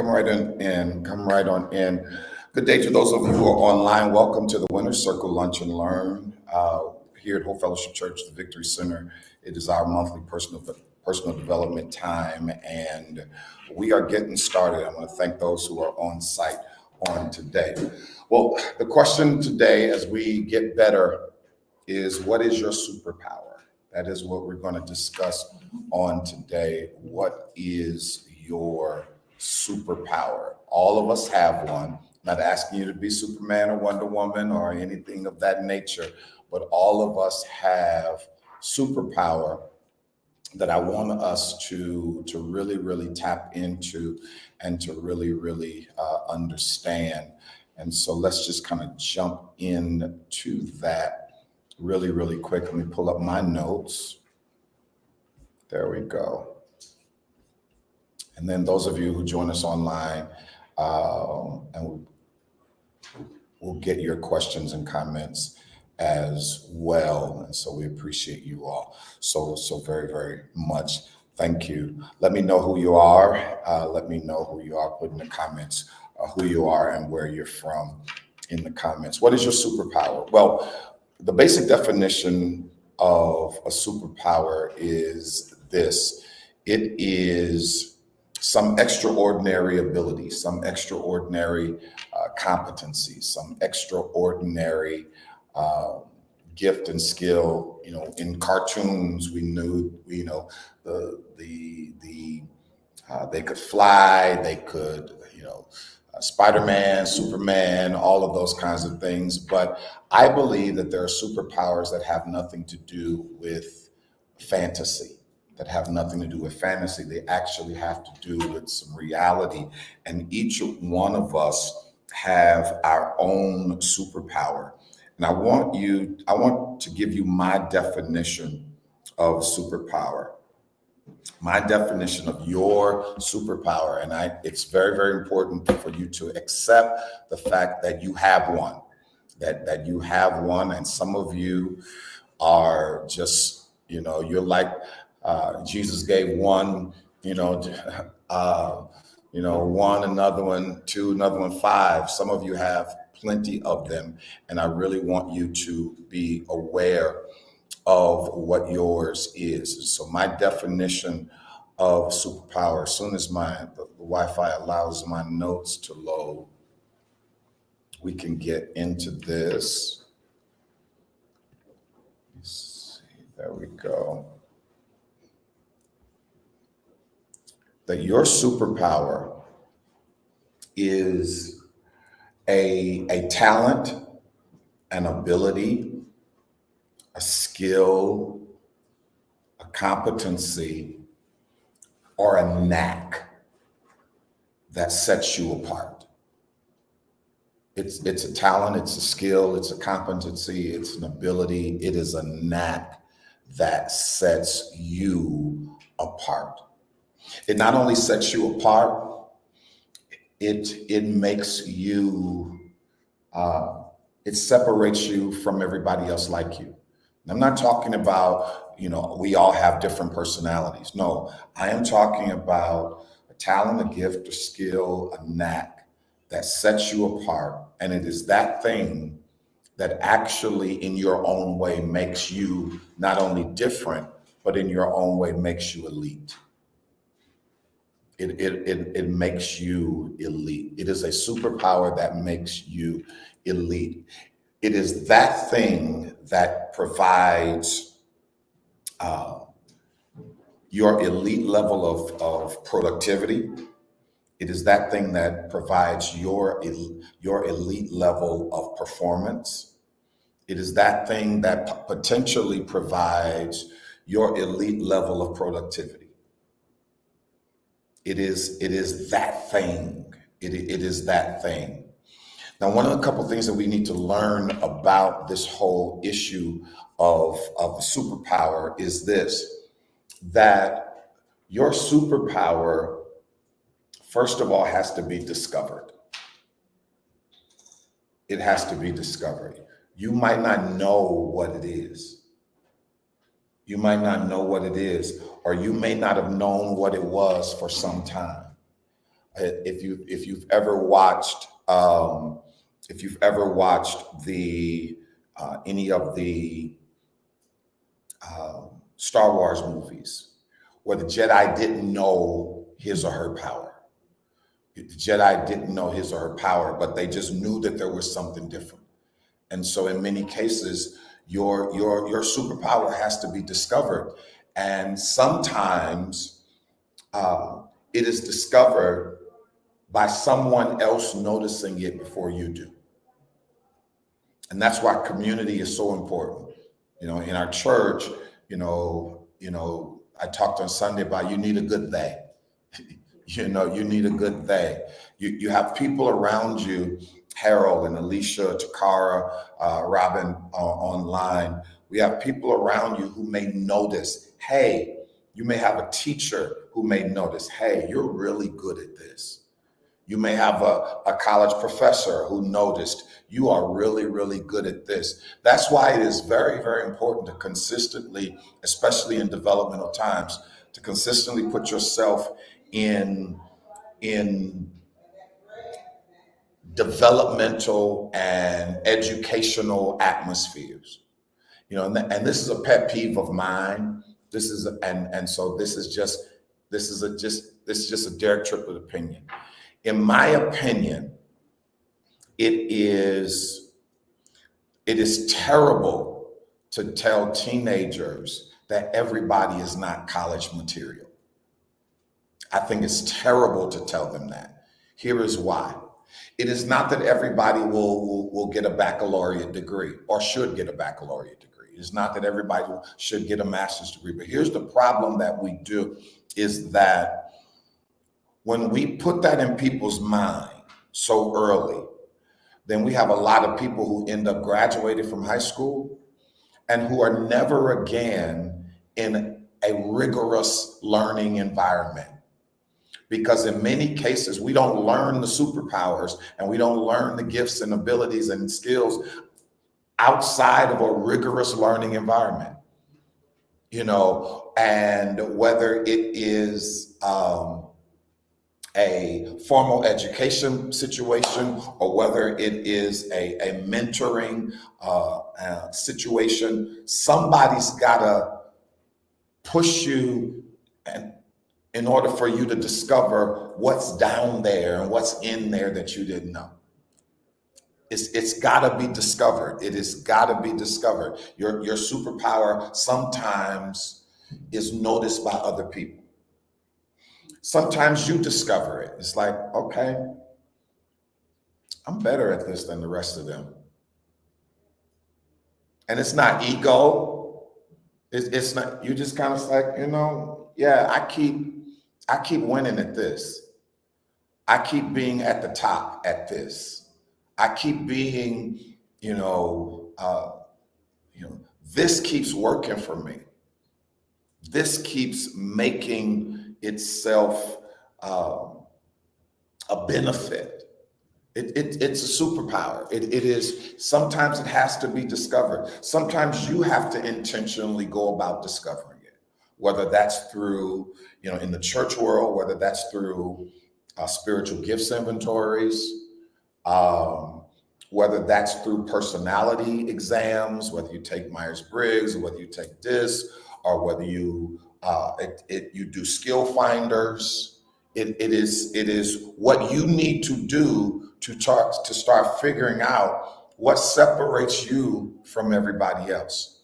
come right in. Come right on in. Good day to those of you who are online. Welcome to the Winner's Circle Lunch and Learn here at Hope Fellowship Church, the Victory Center. It is our monthly personal development time, and we are getting started. I want to thank those who are on site on today. Well, the question today, as we get better, is what is your superpower? That is what we're going to discuss on today. What is your superpower? All of us have one. I'm not asking you to be Superman or Wonder Woman or anything of that nature, but all of us have superpower that I want us to really, really tap into and to really, really understand. And so let's just kind of jump into that really, really quick. Let me pull up my notes. There we go. And then those of you who join us online, and we'll get your questions and comments as well. And so we appreciate you all so very, very much. Thank you. Let me know who you are. Let me know who you are. Put in the comments who you are and where you're from in the comments. What is your superpower? Well, the basic definition of a superpower is this. It is some extraordinary ability, some extraordinary competency, some extraordinary gift and skill. You know, in cartoons, we knew, they could fly, they could, Spider-Man, Superman, all of those kinds of things. But I believe that there are superpowers that have nothing to do with fantasy, that have nothing to do with fantasy. They actually have to do with some reality. And each one of us have our own superpower. And I want to give you my definition of superpower. My definition of your superpower, and it's very, very important for you to accept the fact that you have one, that you have one, and some of you are just, you're like Jesus gave one, one, another one, two, another one, five. Some of you have plenty of them, and I really want you to be aware of what yours is. So my definition of superpower, as soon as the Wi-Fi allows my notes to load, we can get into this. Let's see, there we go. That your superpower is a talent, an ability, a skill, a competency, or a knack that sets you apart. It's a talent, it's a skill, it's a competency, it's an ability, it is a knack that sets you apart. It not only sets you apart, it makes you, it separates you from everybody else like you. I'm not talking about, we all have different personalities. No, I am talking about a talent, a gift, a skill, a knack that sets you apart. And it is that thing that actually in your own way makes you not only different, but in your own way makes you elite. It makes you elite. It is a superpower that makes you elite. It is that thing that provides your elite level of productivity. It is that thing that provides your elite level of performance. It is that thing that potentially provides your elite level of productivity. It is that thing. It is that thing. Now, one of the couple of things that we need to learn about this whole issue of the superpower is this, that your superpower, first of all, has to be discovered. It has to be discovered. You might not know what it is. You might not know what it is, or you may not have known what it was for some time. If you've ever watched the any of the Star Wars movies where the Jedi didn't know his or her power. The Jedi didn't know his or her power, but they just knew that there was something different. And so in many cases, your superpower has to be discovered. And sometimes it is discovered by someone else noticing it before you do. And that's why community is so important. In our church, I talked on Sunday about you need a good they. You need a good they. You have people around you, Harold and Alicia, Takara, Robin online. We have people around you who may notice, hey, you may have a teacher who may notice, hey, you're really good at this. You may have a college professor who noticed you are really, really good at this. That's why it is very, very important to consistently, especially in developmental times, to consistently put yourself in developmental and educational atmospheres. And this is a pet peeve of mine. This is just a Derek Triplett opinion. In my opinion, it is terrible to tell teenagers that everybody is not college material. I think it's terrible to tell them that. Here is why. It is not that everybody will get a baccalaureate degree or should get a baccalaureate degree. It's not that everybody should get a master's degree. But here's the problem that we do is that when we put that in people's mind so early, then we have a lot of people who end up graduated from high school and who are never again in a rigorous learning environment. Because in many cases, we don't learn the superpowers and we don't learn the gifts and abilities and skills outside of a rigorous learning environment. And whether it is a formal education situation or whether it is a mentoring situation, somebody's got to push you and in order for you to discover what's down there and what's in there that you didn't know. It's got to be discovered. It has got to be discovered. Your superpower sometimes is noticed by other people. Sometimes you discover it. It's like, okay, I'm better at this than the rest of them. And it's not ego. It's not, you just kind of like, yeah, I keep winning at this. I keep being at the top at this. I keep being, this keeps working for me. This keeps making itself a benefit. It's a superpower. It is. Sometimes it has to be discovered. Sometimes you have to intentionally go about discovering it, whether that's through, in the church world, whether that's through spiritual gifts inventories, whether that's through personality exams, whether you take Myers-Briggs, or whether you take this, or whether you you do skill finders. It is what you need to do to start figuring out what separates you from everybody else.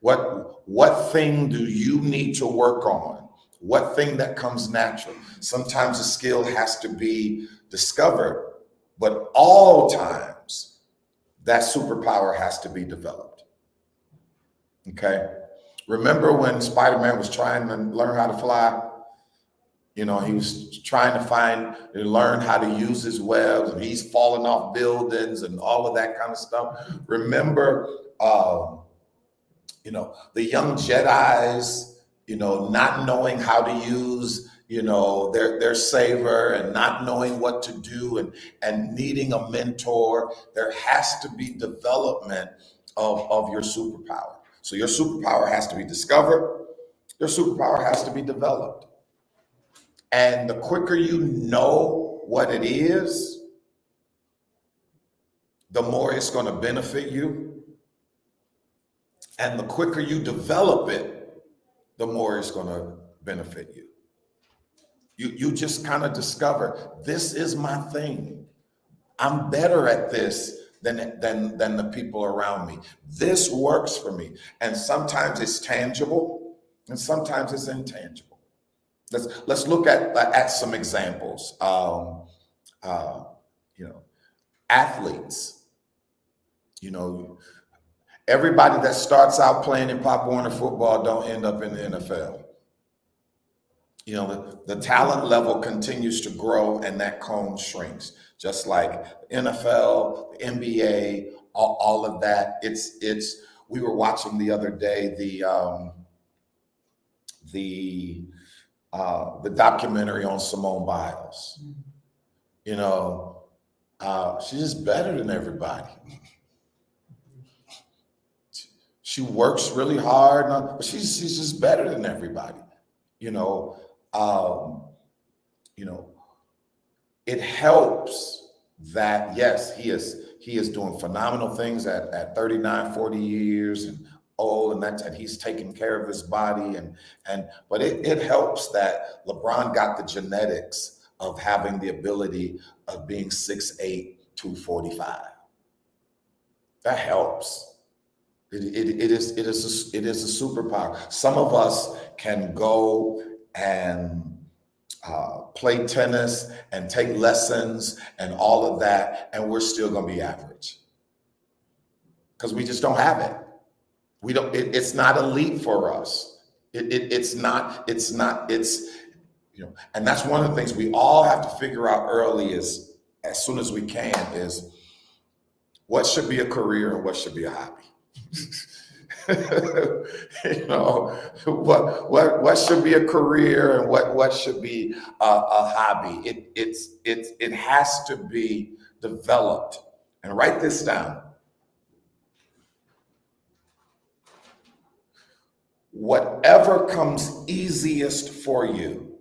What thing do you need to work on? What thing that comes natural? Sometimes a skill has to be discovered, but all times that superpower has to be developed. Okay. Remember when Spider-Man was trying to learn how to fly? He was trying to learn how to use his webs, and he's falling off buildings and all of that kind of stuff. Remember, the young Jedis, not knowing how to use, their saber and not knowing what to do and needing a mentor. There has to be development of your superpower. So your superpower has to be discovered. Your superpower has to be developed. And the quicker you know what it is, the more it's going to benefit you. And the quicker you develop it, the more it's going to benefit you. You just kind of discover, this is my thing. I'm better at this than the people around me. This works for me. And sometimes it's tangible and sometimes it's intangible. Let's look at some examples. You know, athletes, you know, everybody that starts out playing in Pop Warner football don't end up in the NFL. You know, the talent level continues to grow and that cone shrinks, just like NFL, the NBA, all of that. We were watching the other day the documentary on Simone Biles. You know, she's just better than everybody. She works really hard, but she's just better than everybody. You know, it helps that, yes, he is doing phenomenal things at 39, 40 years and old, and he's taking care of his body, but it helps that LeBron got the genetics of having the ability of being 6'8", 245. That helps. It is a superpower. Some of us can go and play tennis and take lessons and all of that, and we're still going to be average because we just don't have it. We don't. It's not elite for us. It's not. And that's one of the things we all have to figure out early, is as soon as we can, is what should be a career and what should be a hobby. What should be a career and what should be a hobby. It has to be developed. And write this down. Whatever comes easiest for you.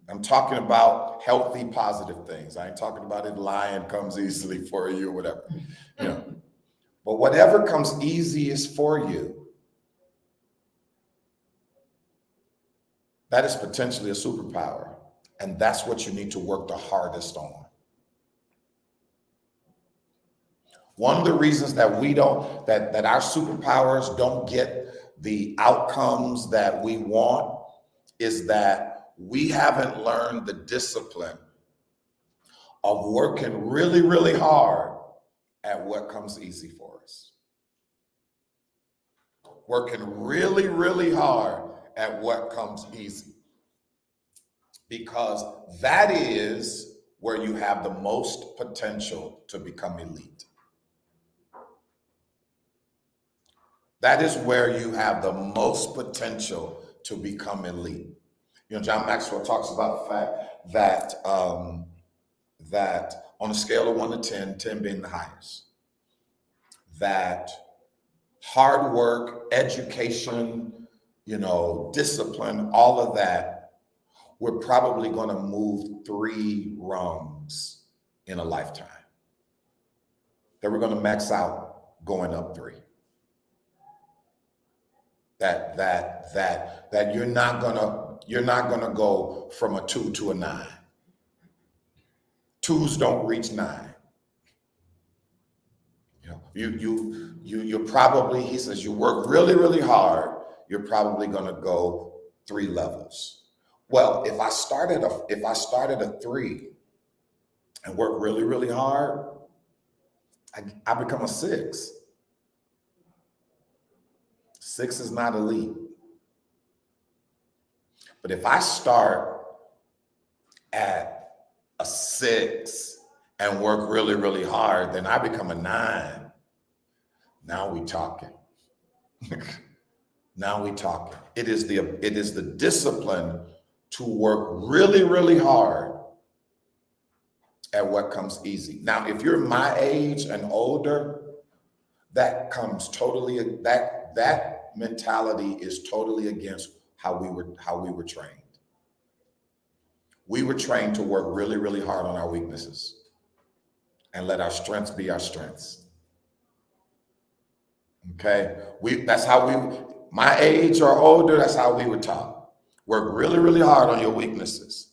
I'm talking about healthy, positive things. I ain't talking about it lying comes easily for you or whatever. But whatever comes easiest for you, that is potentially a superpower. And that's what you need to work the hardest on. One of the reasons that that our superpowers don't get the outcomes that we want is that we haven't learned the discipline of working really, really hard at what comes easy for us. Working really, really hard at what comes easy. Because that is where you have the most potential to become elite. That is where you have the most potential to become elite. John Maxwell talks about the fact that on a scale of 1 to 10, 10 being the highest, that hard work, education, discipline, all of that, we're probably going to move 3 rungs in a lifetime. That we're going to max out going up 3. That you're not gonna go from a 2 to a 9. 2s don't reach 9. You're probably, he says, you work really, really hard, you're probably gonna go 3 levels. Well, if I started a 3 and work really, really hard, I become a 6. 6 is not elite. But if I start at a 6 and work really, really hard, then I become a 9. Now we talking. Now we talking. It is the discipline to work really, really hard at what comes easy. Now, if you're my age and older, that comes totally, that mentality is totally against how we were trained. We were trained to work really, really hard on our weaknesses and let our strengths be our strengths. Okay, that's how we, my age or older, that's how we were taught. Work really, really hard on your weaknesses.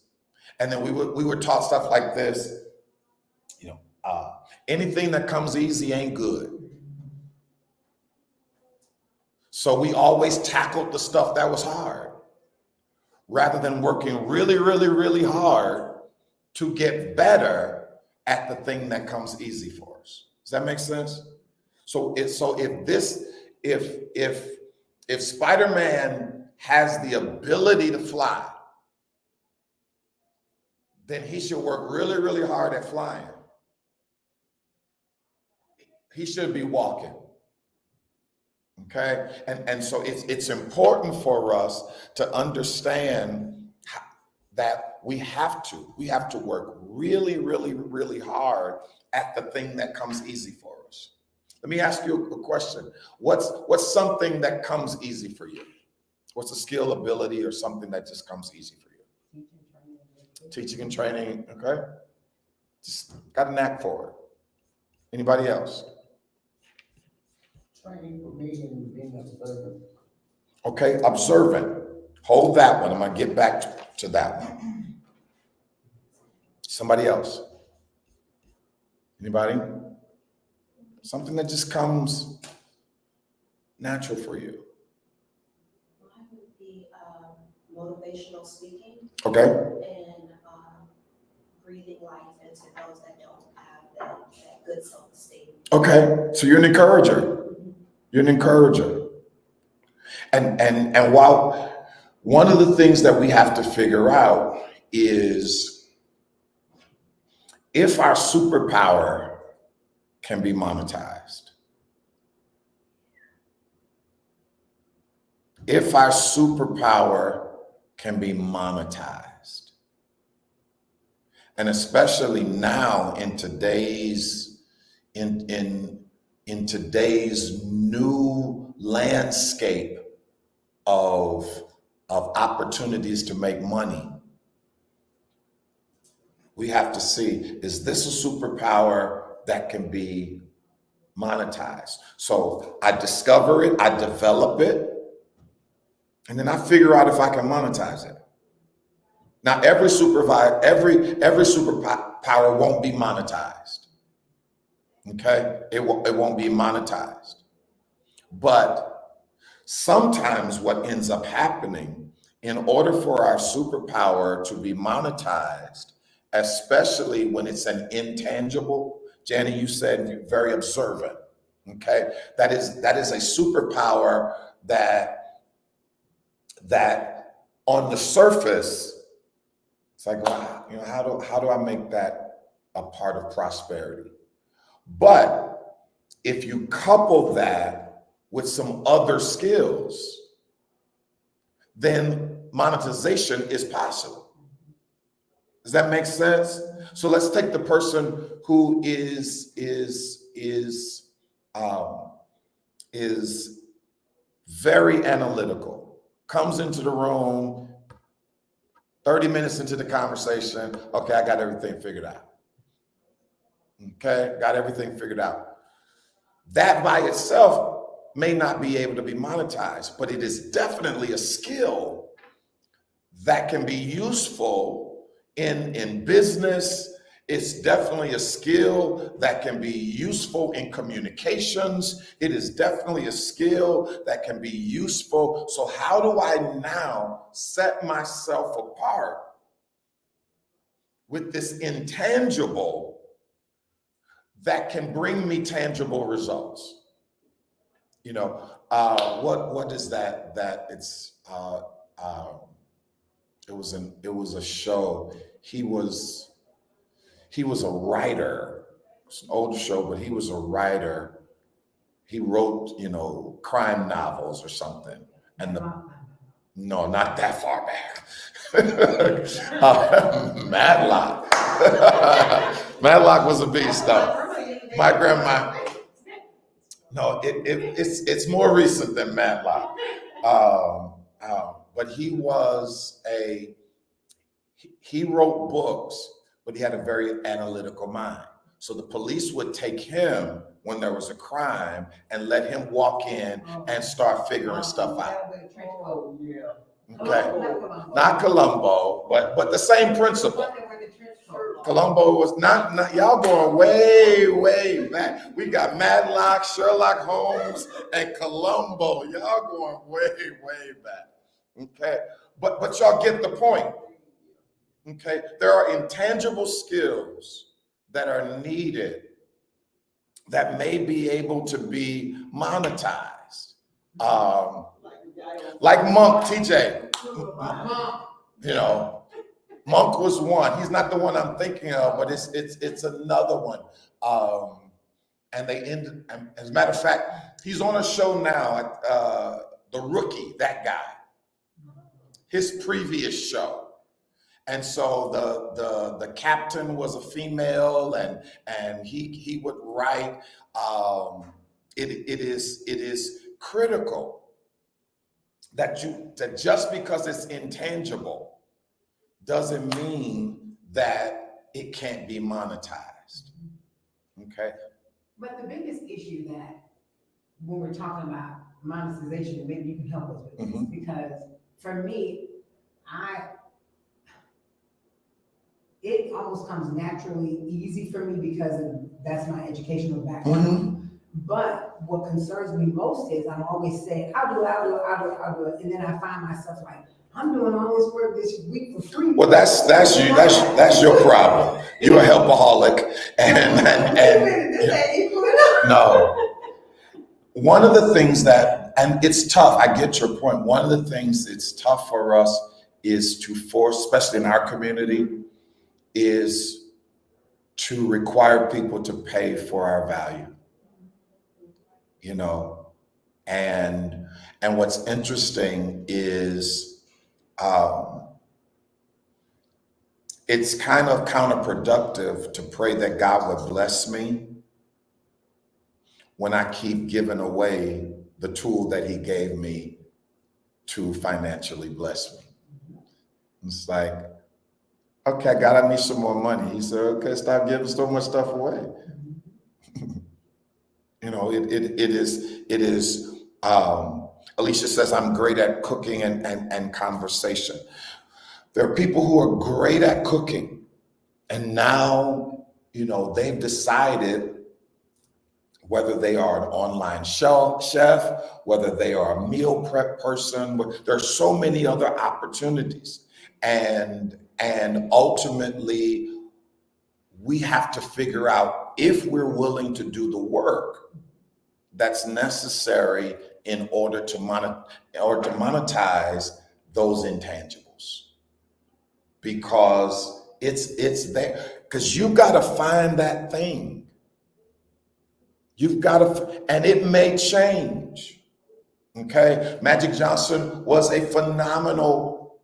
And then we were taught stuff like this, anything that comes easy ain't good. So we always tackled the stuff that was hard rather than working really, really, really hard to get better at the thing that comes easy for us. Does that make sense? So if Spider-Man has the ability to fly, then he should work really, really hard at flying. He should be walking. Okay, and so it's important for us to understand that we have to work really, really, really hard at the thing that comes easy for us. Let me ask you a question. What's something that comes easy for you? What's a skill, ability, or something that just comes easy for you? Teaching and training. Okay, just got a knack for it. Anybody else? Training for me and being observant. Okay, observant. Hold that one. I'm going to get back to that one. Somebody else? Anybody? Something that just comes natural for you. Mine would be motivational speaking. Okay. And breathing life into those that don't have that good self-esteem. Okay, so you're an encourager. You're an encourager. And while one of the things that we have to figure out is if our superpower can be monetized. If our superpower can be monetized. And especially now in today's in today's new landscape of opportunities to make money, we have to see, is this a superpower that can be monetized? So I discover it, I develop it, and then I figure out if I can monetize it. Now, every superpower won't be monetized. Okay, it won't be monetized. But sometimes what ends up happening, in order for our superpower to be monetized, especially when it's an intangible, Janny, you said you're very observant. Okay, that is a superpower that on the surface, it's like, wow, how do I make that a part of prosperity? But if you couple that with some other skills, then monetization is possible. Does that make sense? So let's take the person who is very analytical, comes into the room, 30 minutes into the conversation, okay, I got everything figured out. Okay, got everything figured out. That by itself may not be able to be monetized, but it is definitely a skill that can be useful in business. It's definitely a skill that can be useful in communications. It is definitely a skill that can be useful. So how do I now set myself apart with this intangible that can bring me tangible results? What is that? That it's it was a show. He was a writer. It's an older show, but he was a writer. He wrote, crime novels or something. And no, not that far back. Matlock. Matlock was a beast, though. My grandma. No, it's more recent than Matlock. but he wrote books, but he had a very analytical mind. So the police would take him when there was a crime and let him walk in and start figuring stuff out. Oh, yeah. Okay, not Columbo, but the same principle. Columbo was not y'all going way back. We got Matlock, Sherlock Holmes, and Columbo. Y'all going way back. Okay, but y'all get the point. Okay, there are intangible skills that are needed that may be able to be monetized. Like Monk, TJ. You know, Monk was one. He's not the one I'm thinking of, but it's another one. And they ended. As a matter of fact, he's on a show now. The Rookie, that guy. His previous show. And so the captain was a female, and he would write. It is critical that just because it's intangible doesn't mean that it can't be monetized. Okay. But the biggest issue that when we're talking about monetization, and maybe you can help us with this, Mhm. because for me, it almost comes naturally easy for me because that's my educational background. Mhm. But what concerns me most is I'm always saying, I'll do it. And then I find myself like, I'm doing all this work this week for free. Well, that's you. That's your problem. You're a helpaholic, and no. One of the things and it's tough. I get your point. One of the things it's tough for us is to force, especially in our community, is to require people to pay for our value. You know, and what's interesting is it's kind of counterproductive to pray that God would bless me when I keep giving away the tool that he gave me to financially bless me. It's like, okay, God, I need some more money. He said, okay, stop giving so much stuff away. You know, it is, Alicia says, I'm great at cooking and conversation. There are people who are great at cooking, and now, you know, they've decided whether they are an online chef, whether they are a meal prep person, but there are so many other opportunities. And ultimately, we have to figure out if we're willing to do the work that's necessary in order to monetize those intangibles, because it's there. Because you got to find that thing. You've got to, and it may change. Okay, Magic Johnson was a phenomenal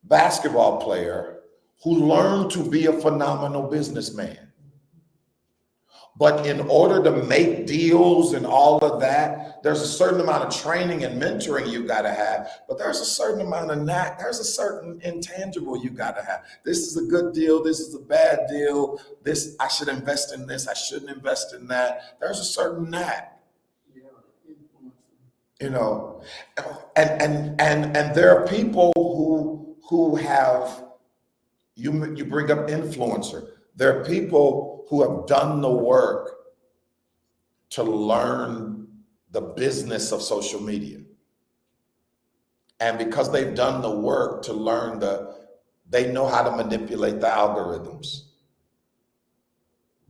basketball player who learned to be a phenomenal businessman. But in order to make deals and all of that, there's a certain amount of training and mentoring you got to have, but there's a certain amount of knack. There's a certain intangible you got to have. This is a good deal. This is a bad deal. This, I should invest in this. I shouldn't invest in that. There's a certain knack. You know, and there are people who have, you bring up influencer. There are people who have done the work to learn the business of social media. And because they've done the work to learn they know how to manipulate the algorithms.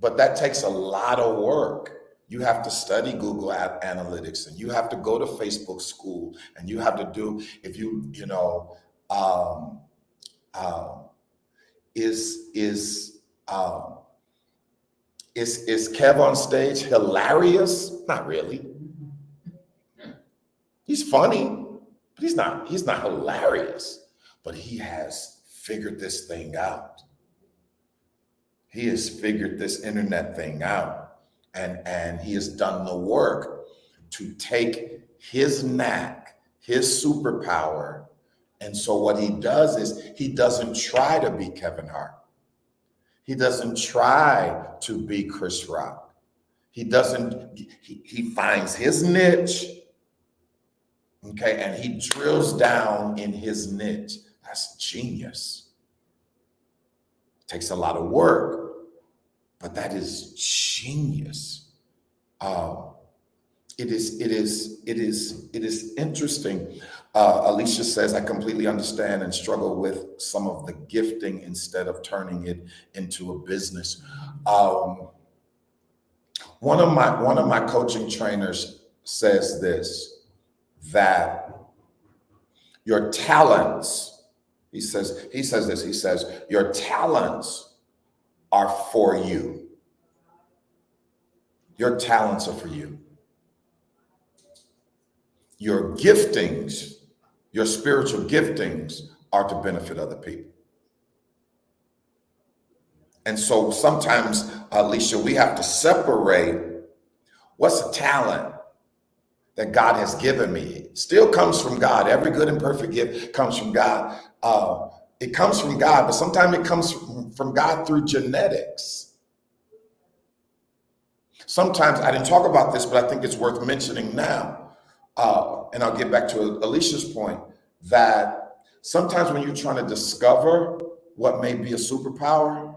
But that takes a lot of work. You have to study Google Analytics, and you have to go to Facebook school, and you have to do, if is Kev on stage hilarious? Not really. He's funny, but he's not hilarious. But he has figured this thing out. He has figured this internet thing out. And he has done the work to take his knack, his superpower. And so what he does is he doesn't try to be Kevin Hart. He doesn't try to be Chris Rock. He finds his niche, okay, and he drills down in his niche. That's genius. It takes a lot of work, but that is genius. It is interesting. Alicia says, I completely understand and struggle with some of the gifting instead of turning it into a business. One of my coaching trainers says this, that your talents, he says your talents are for you. Your talents are for you. Your giftings, your spiritual giftings, are to benefit other people. And so sometimes, Alicia, we have to separate what's a talent that God has given me. It still comes from God. Every good and perfect gift comes from God. It comes from God, but sometimes it comes from God through genetics. Sometimes, I didn't talk about this, but I think it's worth mentioning now. And I'll get back to Alicia's point, that sometimes when you're trying to discover what may be a superpower,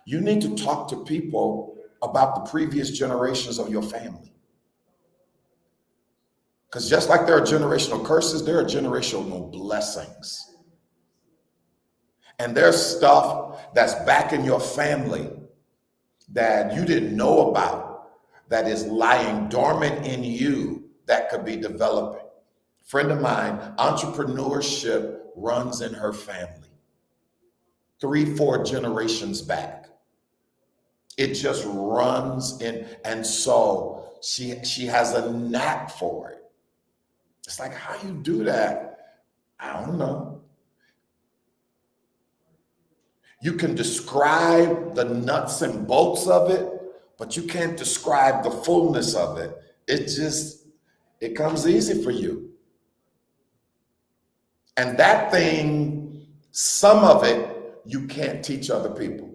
you need to talk to people about the previous generations of your family. Because just like there are generational curses, there are generational blessings. And there's stuff that's back in your family that you didn't know about, that is lying dormant in you, that could be developing. A friend of mine, entrepreneurship runs in her family, 3-4 generations back. It just runs in, and so she has a knack for it. It's like, how you do that? I don't know. You can describe the nuts and bolts of it, but you can't describe the fullness of it. It comes easy for you. And that thing, some of it, you can't teach other people.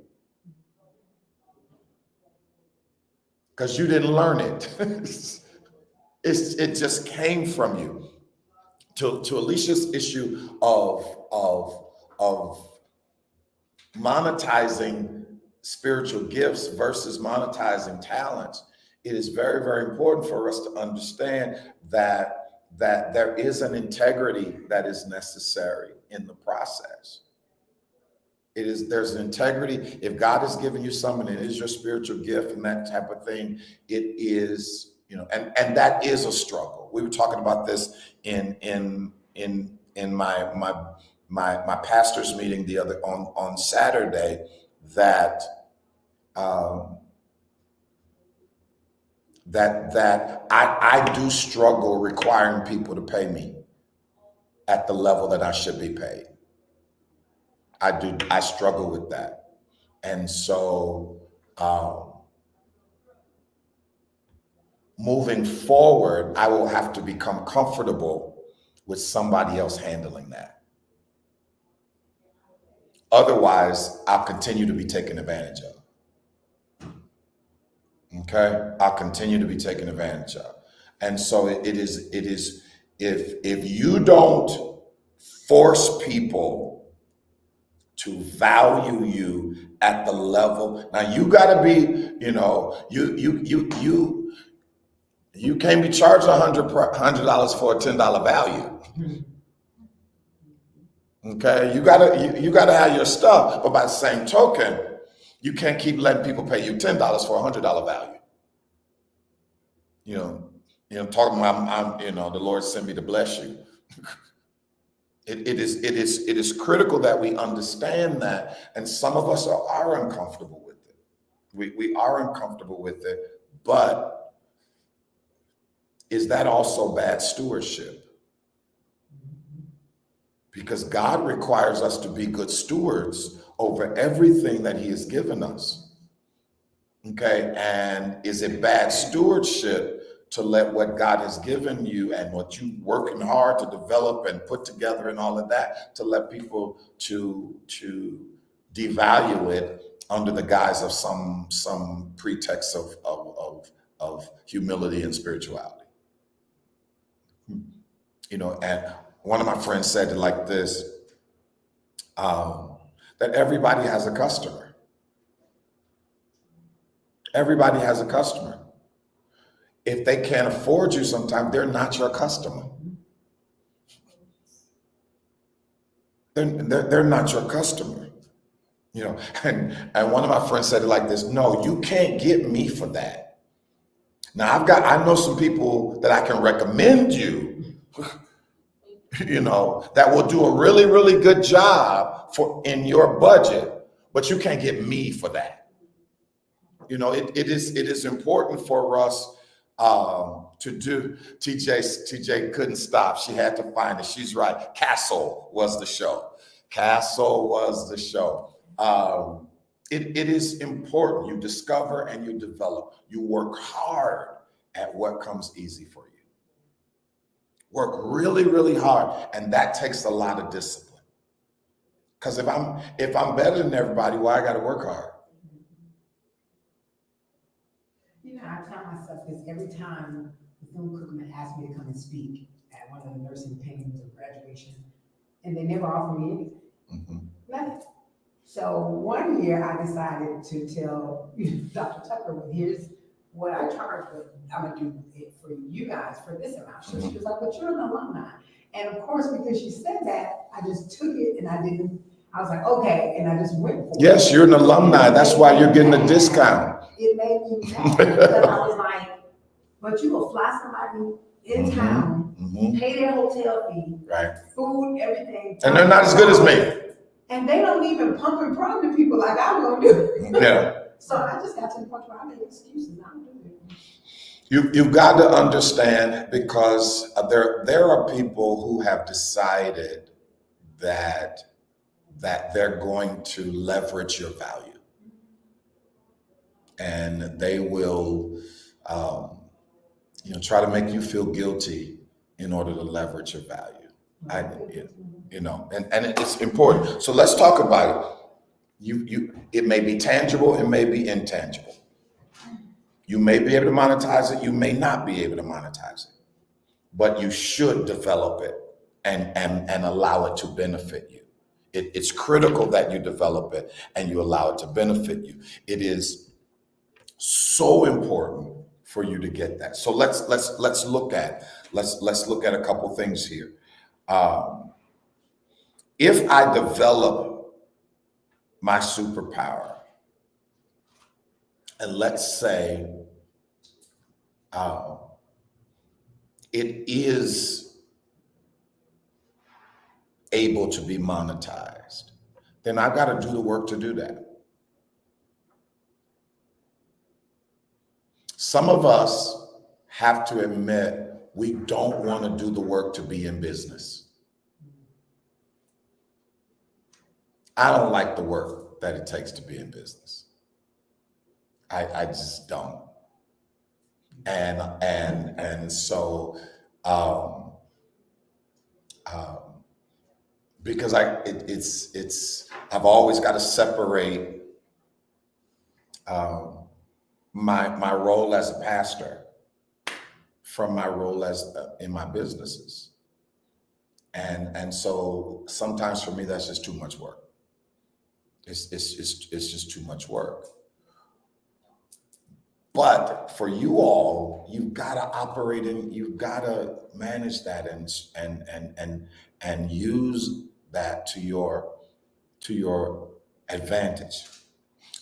Because you didn't learn it. It just came from you. To Alicia's issue of monetizing spiritual gifts versus monetizing talents, it is very, very important for us to understand that there is an integrity that is necessary in the process. There's an integrity. If God has given you something, it is your spiritual gift and that type of thing, it is, and that is a struggle. We were talking about this in my pastor's meeting on Saturday, that I do struggle requiring people to pay me at the level that I should be paid. I struggle with that. And so moving forward, I will have to become comfortable with somebody else handling that. Otherwise, I'll continue to be taken advantage of. Okay, I'll continue to be taken advantage of. And so it is, if you don't force people to value you at the level, now you gotta be, you can't be charged $100 for a $10 value. Okay, you gotta have your stuff, but by the same token, you can't keep letting people pay you $10 for a $100 value. Talking about the Lord sent me to bless you. It is critical that we understand that, and some of us are uncomfortable with it. We are uncomfortable with it, but is that also bad stewardship? Because God requires us to be good stewards over everything that He has given us. Okay, and is it bad stewardship to let what God has given you and what you working hard to develop and put together and all of that, to let people to devalue it under the guise of some pretext of humility and spirituality. You know, and one of my friends said it like this, that everybody has a customer. Everybody has a customer. If they can't afford you sometimes, they're not your customer. They're not your customer. You know, and one of my friends said it like this, no, you can't get me for that. Now I know some people that I can recommend you, you know, that will do a really, really good job in your budget, but you can't get me for that. You know, it is important for us to do. TJ couldn't stop. She had to find it. She's right. Castle was the show. Castle was the show. It is important. You discover and you develop. You work hard at what comes easy for you. Work really, really hard, and that takes a lot of discipline. Because if I'm better than everybody, why I got to work hard? You know, I tell myself this every time Bethune-Cookman asked me to come and speak at one of the nursing paintings or graduation, and they never offered me anything. Mm-hmm. Nothing. So one year I decided to tell Dr. Tucker, well, here's what I charge, but I'm gonna do it for you guys for this amount. So she was like, but you're an alumni. And of course, because she said that, I just took it and I was like, okay, and I just went for it. Yes, you're an alumni. That's why you're getting a discount. It made me mad because I was like, but you will fly somebody in town, pay their hotel fee, Right. food, everything. And they're not as good as me. And they don't even pump and prod to people like I'm gonna do. Yeah. So I just got to the point where I made excuses. I don't do it. You've got to understand, because there are people who have decided that they're going to leverage your value, and they will try to make you feel guilty in order to leverage your value. And it's important. So let's talk about it. It may be tangible, it may be intangible. You may be able to monetize it, you may not be able to monetize it, but you should develop it and allow it to benefit you. It's critical that you develop it and you allow it to benefit you. It is so important for you to get that. So let's look at a couple things here. If I develop my superpower, and let's say it is able to be monetized, then I've got to do the work to do that. Some of us have to admit we don't want to do the work to be in business. I don't like the work that it takes to be in business. I just don't. And so because I've always got to separate my role as a pastor from my role as in my businesses. And so sometimes for me that's just too much work. It's just too much work. But for you all, you've got to operate and you've got to manage that and use that to your advantage.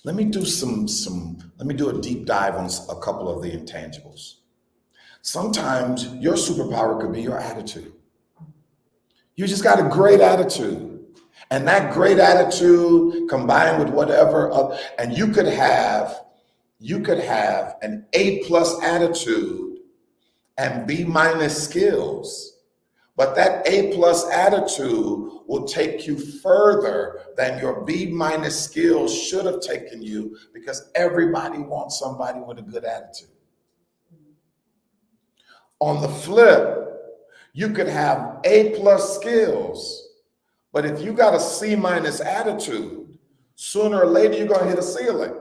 Let me do a deep dive on a couple of the intangibles. Sometimes your superpower could be your attitude. You just got a great attitude. And that great attitude combined with whatever, and you could have an A+ attitude and B- skills, but that A+ attitude will take you further than your B- skills should have taken you, because everybody wants somebody with a good attitude. On the flip, you could have A+ skills, but if you got a C- attitude, sooner or later you're gonna hit a ceiling.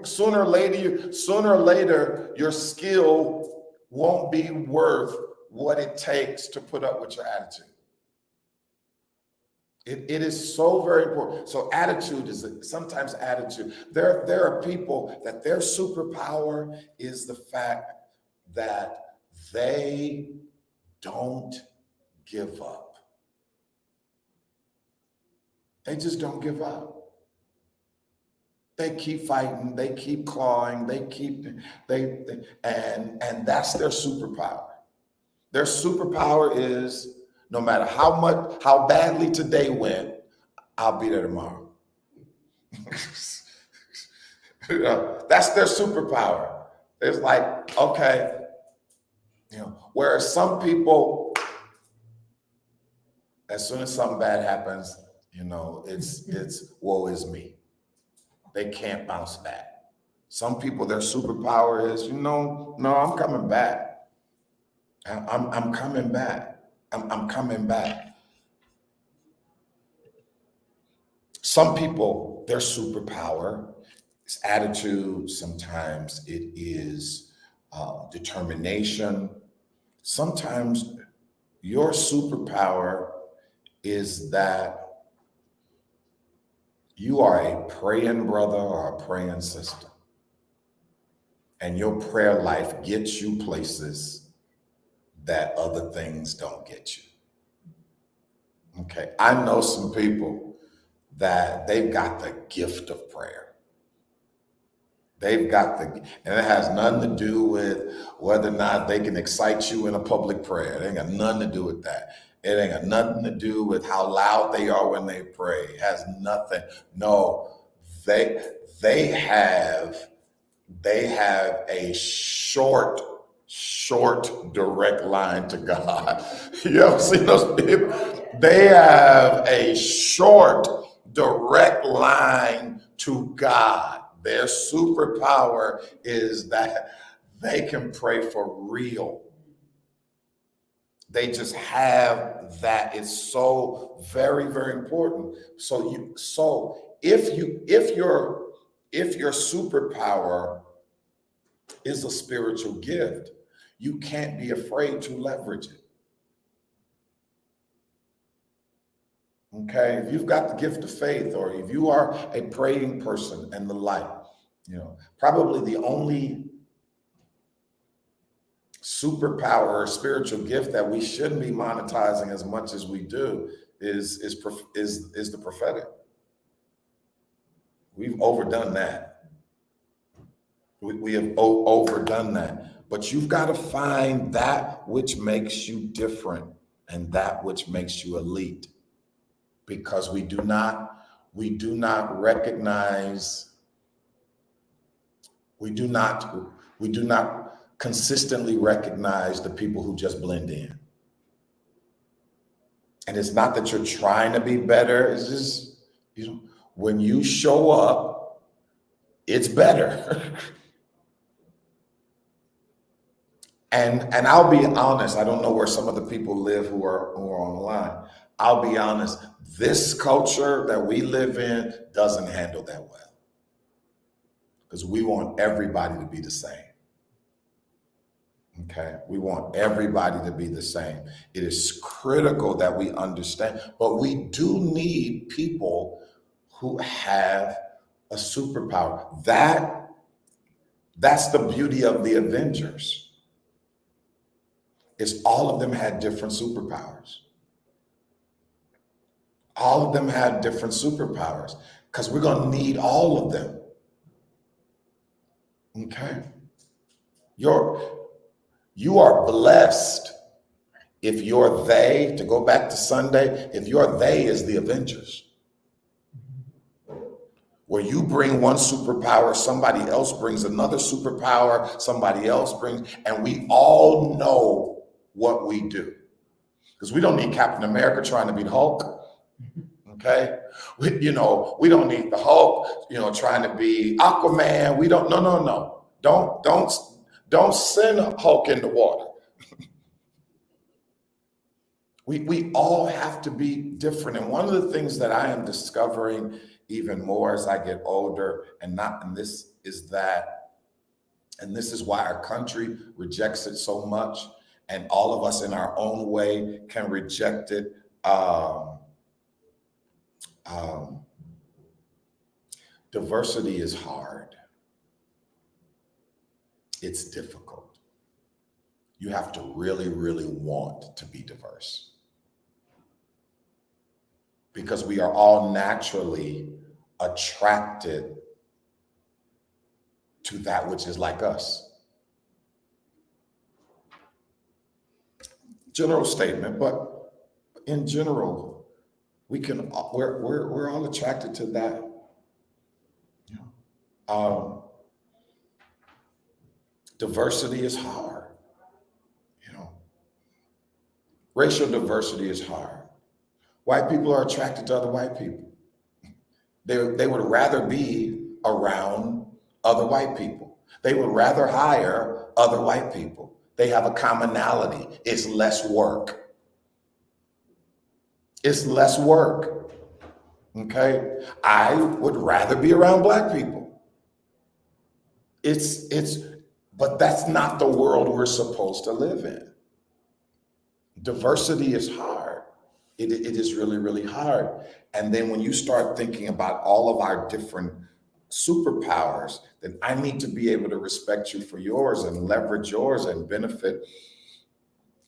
Sooner or later, your skill won't be worth what it takes to put up with your attitude. It is so very important. So attitude is sometimes attitude. There are people that their superpower is the fact that they don't give up. They just don't give up. They keep fighting, they keep clawing, and that's their superpower. Their superpower is no matter how badly today went, I'll be there tomorrow. You know, that's their superpower. It's like, okay, you know, whereas some people, as soon as something bad happens, you know, it's woe is me. They can't bounce back. Some people, their superpower is, no, I'm coming back. I'm coming back. I'm coming back. Some people, their superpower is attitude. Sometimes it is determination. Sometimes your superpower is that you are a praying brother or a praying sister, and your prayer life gets you places that other things don't get you. Okay, I know some people that they've got the gift of prayer. And it has nothing to do with whether or not they can excite you in a public prayer. It ain't got nothing to do with that. It ain't got nothing to do with how loud they are when they pray. It has nothing. No, they have a short direct line to God. You ever seen those people? They have a short direct line to God. Their superpower is that they can pray for real. They just have that. It's so very, very important. So if your superpower is a spiritual gift, you can't be afraid to leverage it. Okay, if you've got the gift of faith, or if you are a praying person and the like, you know, probably the only superpower or spiritual gift that we shouldn't be monetizing as much as we do is the prophetic. We've overdone that. We have overdone that. But you've got to find that which makes you different and that which makes you elite, because we do not consistently recognize the people who just blend in. And it's not that you're trying to be better. It's just, you know, when you show up, it's better. And I'll be honest, I don't know where some of the people live who are online. I'll be honest, this culture that we live in doesn't handle that well, because we want everybody to be the same. Okay, we want everybody to be the same. It is critical that we understand, but we do need people who have a superpower. That's the beauty of the Avengers. Is all of them had different superpowers. All of them had different superpowers, because we're going to need all of them. Okay? You are blessed if your they, to go back to Sunday, if your they is the Avengers. Where you bring one superpower, somebody else brings another superpower, somebody else brings, and we all know what we do. Because we don't need Captain America trying to beat Hulk. Okay? We don't need the Hulk, trying to be Aquaman. We don't, no. Don't send Hulk in the water. We all have to be different. And one of the things that I am discovering even more as I get older, and this is why our country rejects it so much, and all of us in our own way can reject it. Diversity is hard. It's difficult. You have to really, really want to be diverse, because we are all naturally attracted to that which is like us. General statement, but in general, we're all attracted to that. Diversity is hard. Racial diversity is hard. White people are attracted to other white people. They would rather be around other white people. They would rather hire other white people. They have a commonality. It's less work. It's less work. Okay? I would rather be around black people. But that's not the world we're supposed to live in. Diversity is hard. It is really, really hard. And then when you start thinking about all of our different superpowers, then I need to be able to respect you for yours and leverage yours and benefit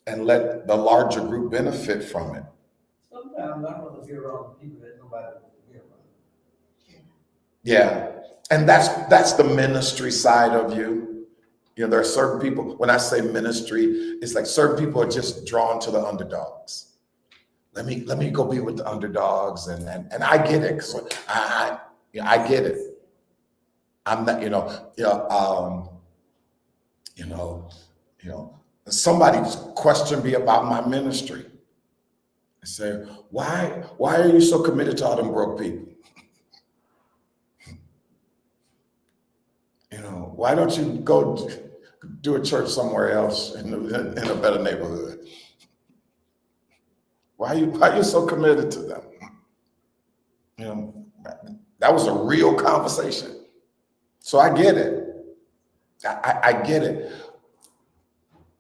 and let the larger group benefit from it. Sometimes I want to be around people that nobody wants to be around. Yeah. And that's the ministry side of you. There are certain people, when I say ministry, it's like certain people are just drawn to the underdogs. Let me go be with the underdogs, and I get it. So I get it. I'm not, somebody questioned me about my ministry. I say, why are you so committed to all them broke people? Why don't you go do a church somewhere else in a better neighborhood? Why are you so committed to them? That was a real conversation. So I get it. I get it.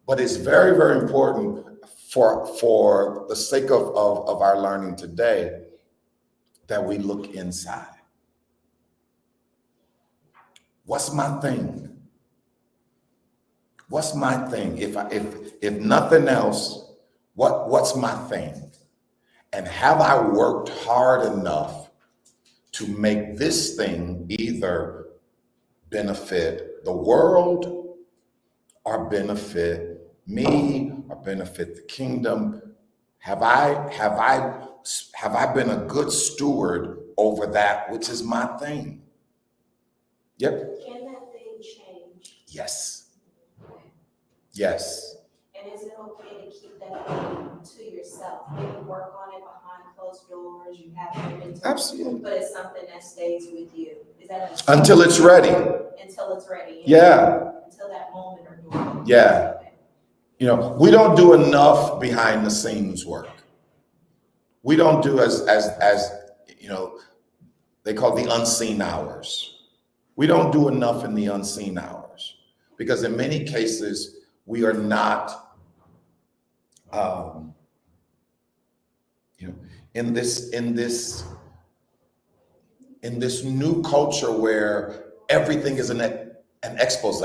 But it's very, very important for the sake of our learning today that we look inside. What's my thing? What's my thing? If nothing else, what's my thing? And have I worked hard enough to make this thing either benefit the world or benefit me or benefit the kingdom? Have I been a good steward over that which is my thing? Yep. Can that thing change? Yes. Yes. And is it okay to keep that thing to yourself? Maybe work on it behind closed doors, you have your mentor. Absolutely. But it's something that stays with you. Is that Until it's ready. Until it's ready. Yeah. Until that moment or door. Yeah. We don't do enough behind the scenes work. We don't do as they call the unseen hours. We don't do enough in the unseen hours, because in many cases we are not, in this new culture where everything is an expose.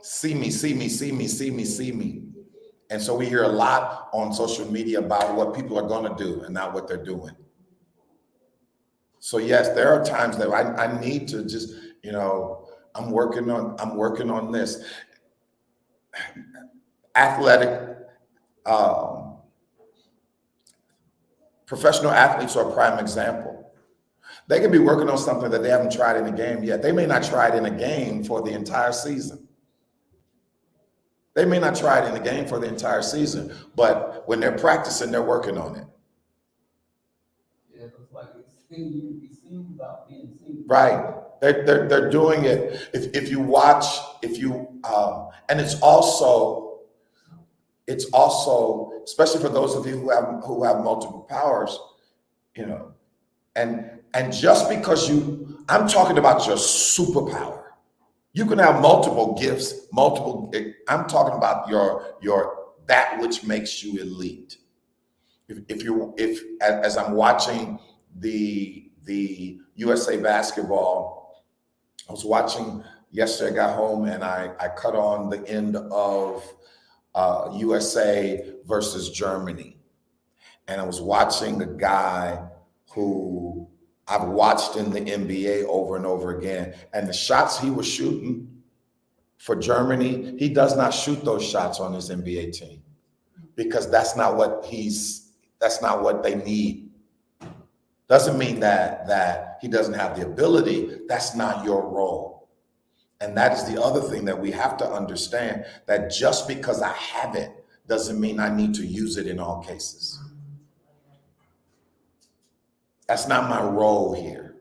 See me, see me, see me, see me, see me. And so we hear a lot on social media about what people are going to do and not what they're doing. So yes, there are times that I need to just, I'm working on this. Athletic, professional athletes are a prime example. They can be working on something that they haven't tried in a game yet. They may not try it in a game for the entire season. They may not try it in the game for the entire season, but when they're practicing, they're working on it. Yeah, So it's like it's seeing you be seen without being seen. Right. They're doing it. If you watch, and it's also, especially for those of you who have multiple powers, you know, and just because I'm talking about your superpower. You can have multiple gifts, I'm talking about your that which makes you elite. If as I'm watching the USA basketball, I was watching yesterday, I got home and I cut on the end of USA versus Germany. And I was watching a guy who I've watched in the NBA over and over again. And the shots he was shooting for Germany, he does not shoot those shots on his NBA team because that's not what they need. Doesn't mean that he doesn't have the ability. That's not your role. And that is the other thing that we have to understand, that just because I have it doesn't mean I need to use it in all cases. That's not my role here.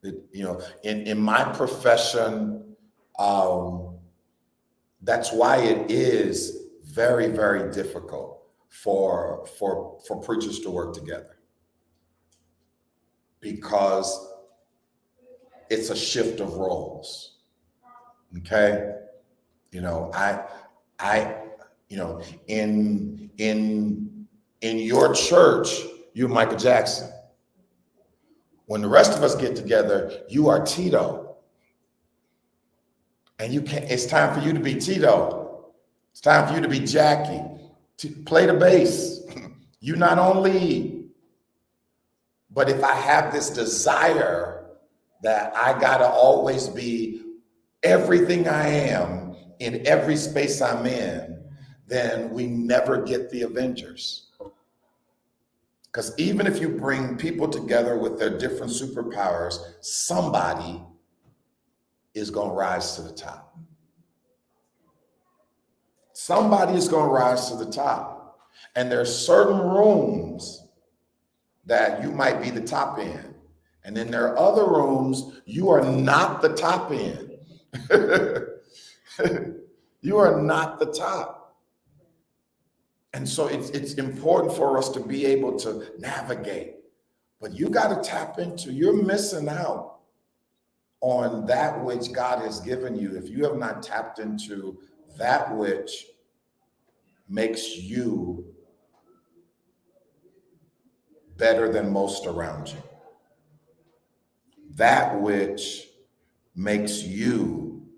You know, in my profession, that's why it is very, very difficult for preachers to work together, because it's a shift of roles. Okay, you know, you know, in your church, you're Michael Jackson. When the rest of us get together, you are Tito. And it's time for you to be Tito. It's time for you to be Jackie. Play the bass. You not only, but if I have this desire that I gotta always be everything I am in every space I'm in, then we never get the Avengers. Because even if you bring people together with their different superpowers, somebody is going to rise to the top. Somebody is going to rise to the top. And there are certain rooms that you might be the top in. And then there are other rooms you are not the top in. You are not the top. And so it's important for us to be able to navigate. But you got to tap into, you're missing out on that which God has given you if you have not tapped into that which makes you better than most around you. That which makes you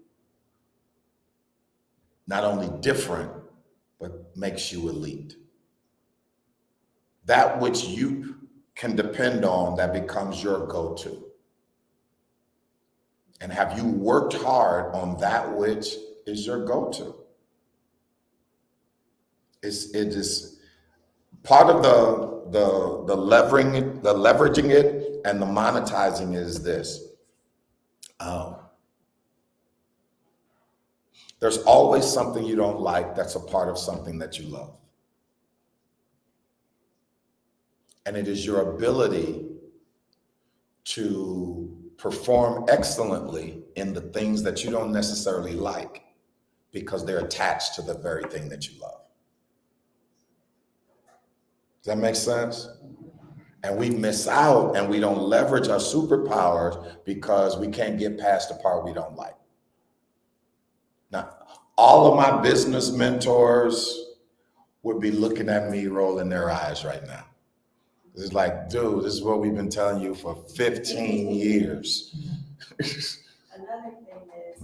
not only different, but makes you elite. That which you can depend on, that becomes your go-to. And have you worked hard on that which is your go-to? It is part of the leveraging it and the monetizing is this. There's always something you don't like that's a part of something that you love. And it is your ability to perform excellently in the things that you don't necessarily like because they're attached to the very thing that you love. Does that make sense? And we miss out and we don't leverage our superpowers because we can't get past the part we don't like. Now, all of my business mentors would be looking at me rolling their eyes right now. It's like, dude, this is what we've been telling you for 15 years. Another thing is,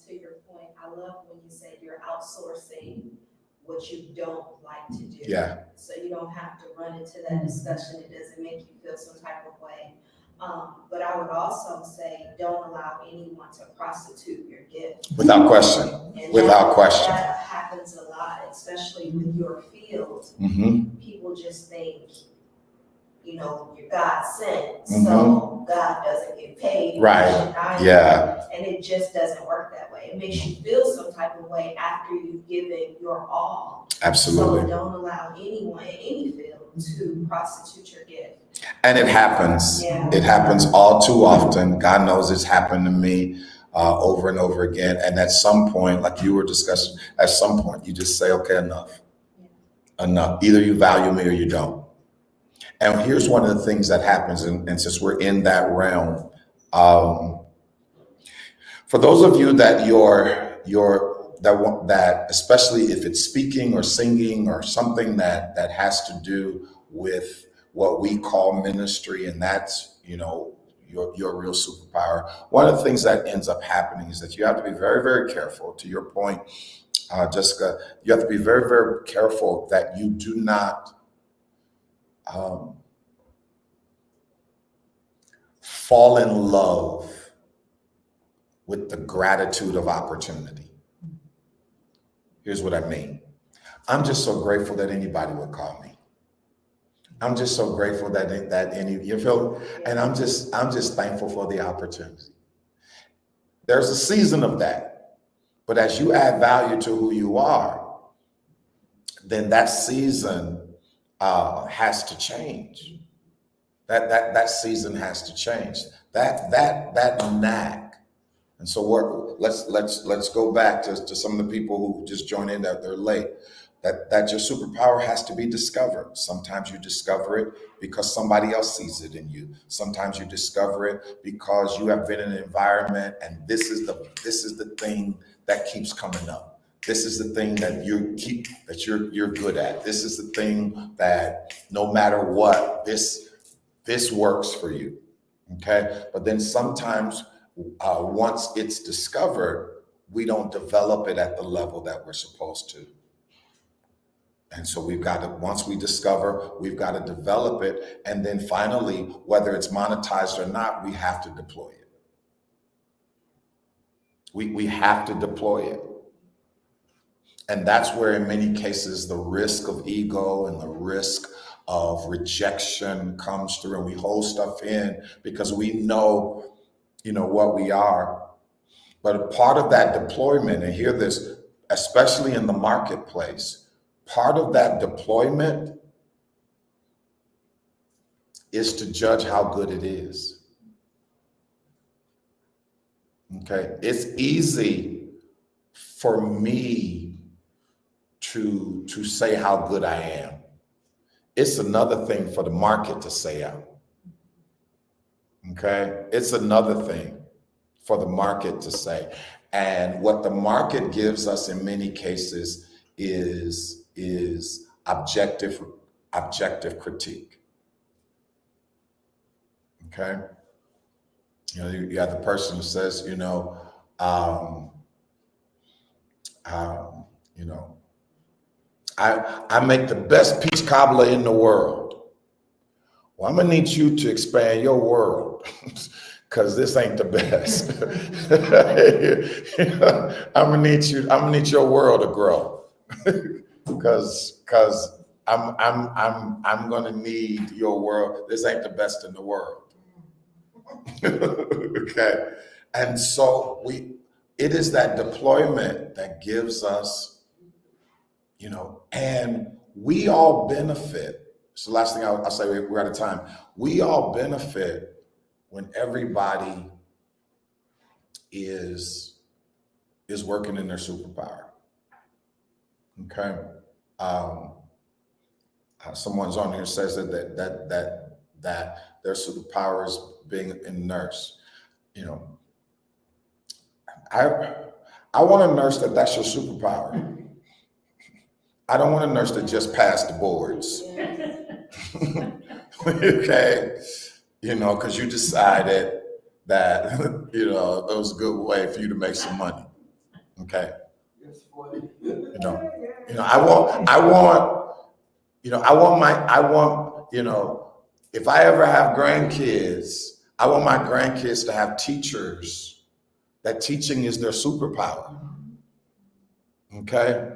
to your point, I love when you say you're outsourcing what you don't like to do. Yeah. So you don't have to run into that discussion. It doesn't make you feel some type of way. But I would also say, don't allow anyone to prostitute your gift. Without question. And Without question. That happens a lot, especially with your field. Mm-hmm. People just think, you know, you're God sent, Mm-hmm. so God doesn't get paid. Right. Yeah. And it just doesn't work that way. It makes you feel some type of way after you've given your all. Absolutely. So don't allow anyone in any field to prostitute your gift. And it happens. Yeah. It happens all too often. God knows it's happened to me over and over again. And at some point, like you were discussing, at some point you just say, okay, enough. Enough. Either you value me or you don't. And here's one of the things that happens, and since we're in that realm, for those of you that that especially if it's speaking or singing or something that has to do with what we call ministry, and that's your real superpower. One of the things that ends up happening is that you have to be very, very careful. To your point, Jessica, you have to be very, very careful that you do not fall in love with the gratitude of opportunity. Here's what I mean. I'm just so grateful that anybody would call me. I'm just so grateful that you feel, and I'm just thankful for the opportunity. There's a season of that, but as you add value to who you are, then that season has to change. That season has to change. That knack. And so let's go back to some of the people who just joined in that they're late. That your superpower has to be discovered. Sometimes you discover it because somebody else sees it in you. Sometimes you discover it because you have been in an environment, and this is the thing that keeps coming up. This is the thing that you're good at. This is the thing that no matter what, this works for you. Okay, but then sometimes once it's discovered, we don't develop it at the level that we're supposed to. And so once we discover, we've got to develop it. And then finally, whether it's monetized or not, we have to deploy it. We have to deploy it. And that's where in many cases, the risk of ego and the risk of rejection comes through, and we hold stuff in because we know, what we are. But a part of that deployment, and hear this, especially in the marketplace, part of that deployment is to judge how good it is. Okay, it's easy for me to say how good I am. It's another thing for the market to say out. Okay, it's another thing for the market to say. And what the market gives us in many cases is objective critique. Okay, you have the person who says, I make the best peach cobbler in the world. Well, I'm gonna need you to expand your world because this ain't the best. I'm gonna need your world to grow because I'm gonna need your world. This ain't the best in the world. Okay, and so it is that deployment that gives us, and we all benefit. So the last thing I'll say, we're out of time. We all benefit when everybody is working in their superpower. Okay. Someone's on here says that their superpower is being a nurse. I want a nurse that's your superpower. I don't want a nurse that just passed the boards. Okay, because you decided that it was a good way for you to make some money. Okay, I want if I ever have grandkids, I want my grandkids to have teachers that teaching is their superpower. Okay,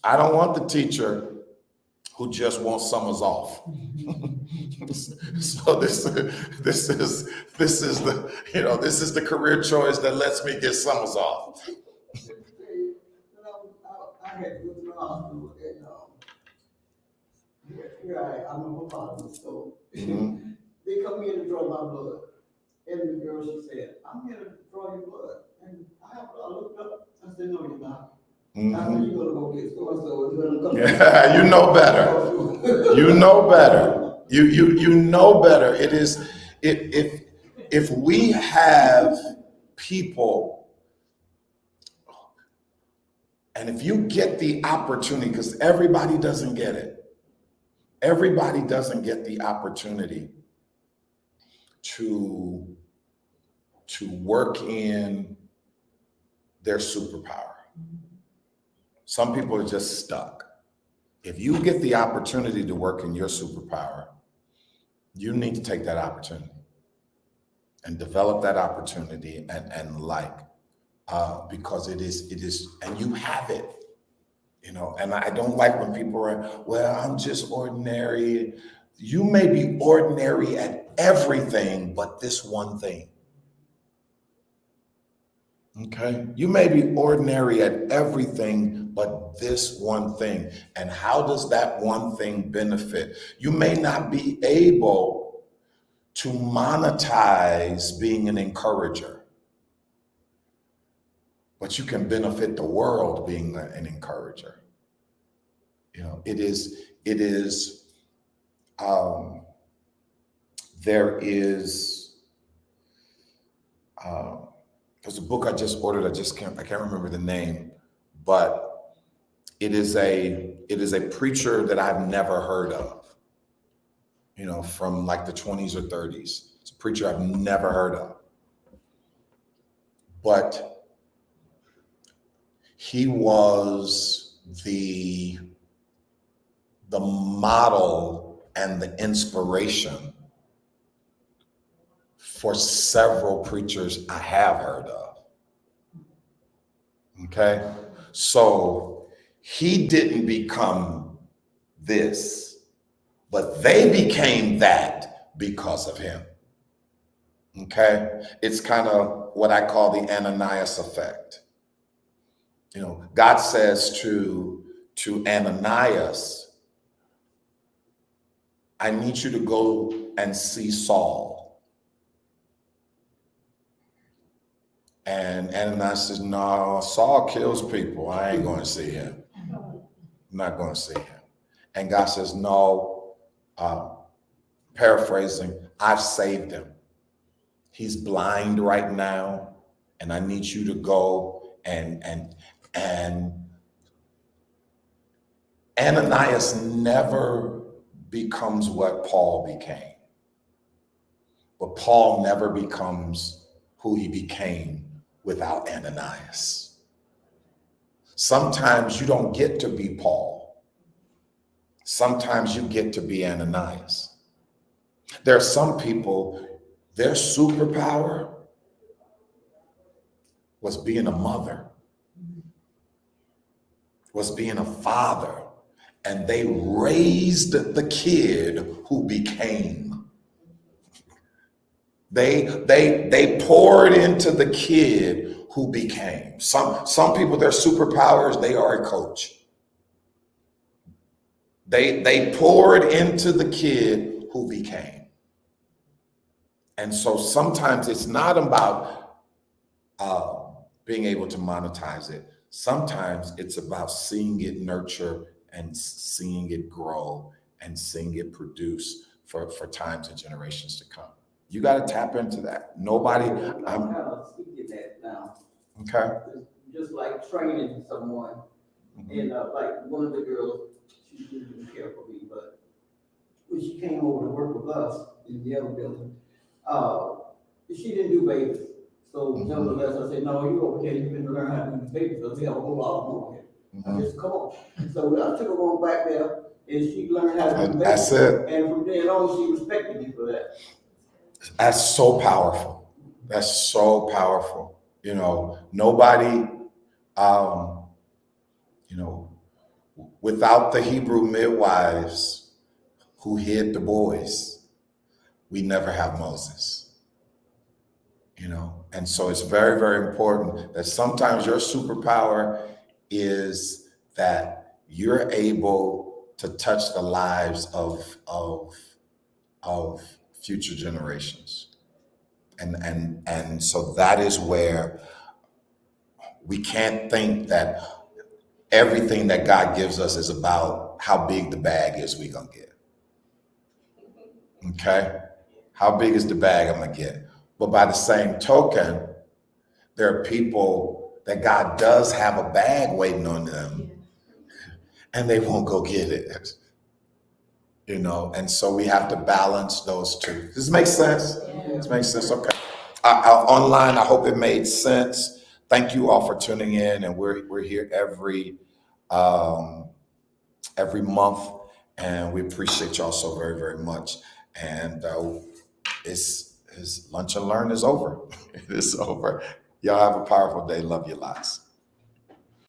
I don't want the teacher who just wants summers off. So this is the career choice that lets me get summers off. I had good law school, and Right, I'm a phlebotomist, so Mhm. they come here to draw my blood. And the girl, she said, I'm here to draw your blood. And I looked up, I said, no, you're not. I said, you're gonna go get so-and-so, you're gonna come. Yeah, you know better. You know better. You know better. It is if we have people, and if you get the opportunity, because everybody doesn't get it. Everybody doesn't get the opportunity to work in their superpower. Some people are just stuck. If you get the opportunity to work in your superpower, you need to take that opportunity and develop that opportunity because it is, and you have it, and I don't like when people are, well, I'm just ordinary. You may be ordinary at everything, but this one thing. Okay. You may be ordinary at everything, but this one thing. And how does that one thing benefit? You may not be able to monetize being an encourager, but you can benefit the world being an encourager. There's a book I just ordered. I can't remember the name, but it is a preacher that I've never heard of, from like the 20s or 30s. It's a preacher I've never heard of, but he was the model and the inspiration for several preachers I have heard of. Okay? So he didn't become this, but they became that because of him. Okay? It's kind of what I call the Ananias effect. God says to Ananias, I need you to go and see Saul. And Ananias says, no, Saul kills people. I ain't going to see him. I'm not going to see him. And God says, no, paraphrasing, I've saved him. He's blind right now, and I need you to go and Ananias never becomes what Paul became. But Paul never becomes who he became without Ananias. Sometimes you don't get to be Paul. Sometimes you get to be Ananias. There are some people, their superpower was being a mother, was being a father, and they raised the kid who became. They poured into the kid who became. Some people, their superpowers, they are a coach. They poured into the kid who became. And so sometimes it's not about being able to monetize it. Sometimes it's about seeing it nurture and seeing it grow and seeing it produce for times and generations to come. You got to tap into that. I'm kind of speaking that now. Okay. Just like training someone. Mm-hmm. And like one of the girls, she didn't care for me, but when she came over to work with us in the other building, she didn't do babies. So nevertheless, I said, no, you over here, you've been to learn how to do babies, so we have a whole lot more here. I just come on. So I took her on back there, and she learned how to do babies. That's it. And from then on, she respected me for that. That's so powerful. That's so powerful. Nobody, without the Hebrew midwives who hid the boys, we never have Moses. And so it's very, very important that sometimes your superpower is that you're able to touch the lives of future generations. And so that is where we can't think that everything that God gives us is about how big the bag is we gonna get. Okay? How big is the bag I'm gonna get? But by the same token, there are people that God does have a bag waiting on them and they won't go get it. You know, and so we have to balance those two. Does this make sense? This makes sense? Okay. Online, I hope it made sense. Thank you all for tuning in, and we're here every month, and we appreciate y'all so very, very much. And it's Lunch and Learn is over. It is over. Y'all have a powerful day. Love you lots.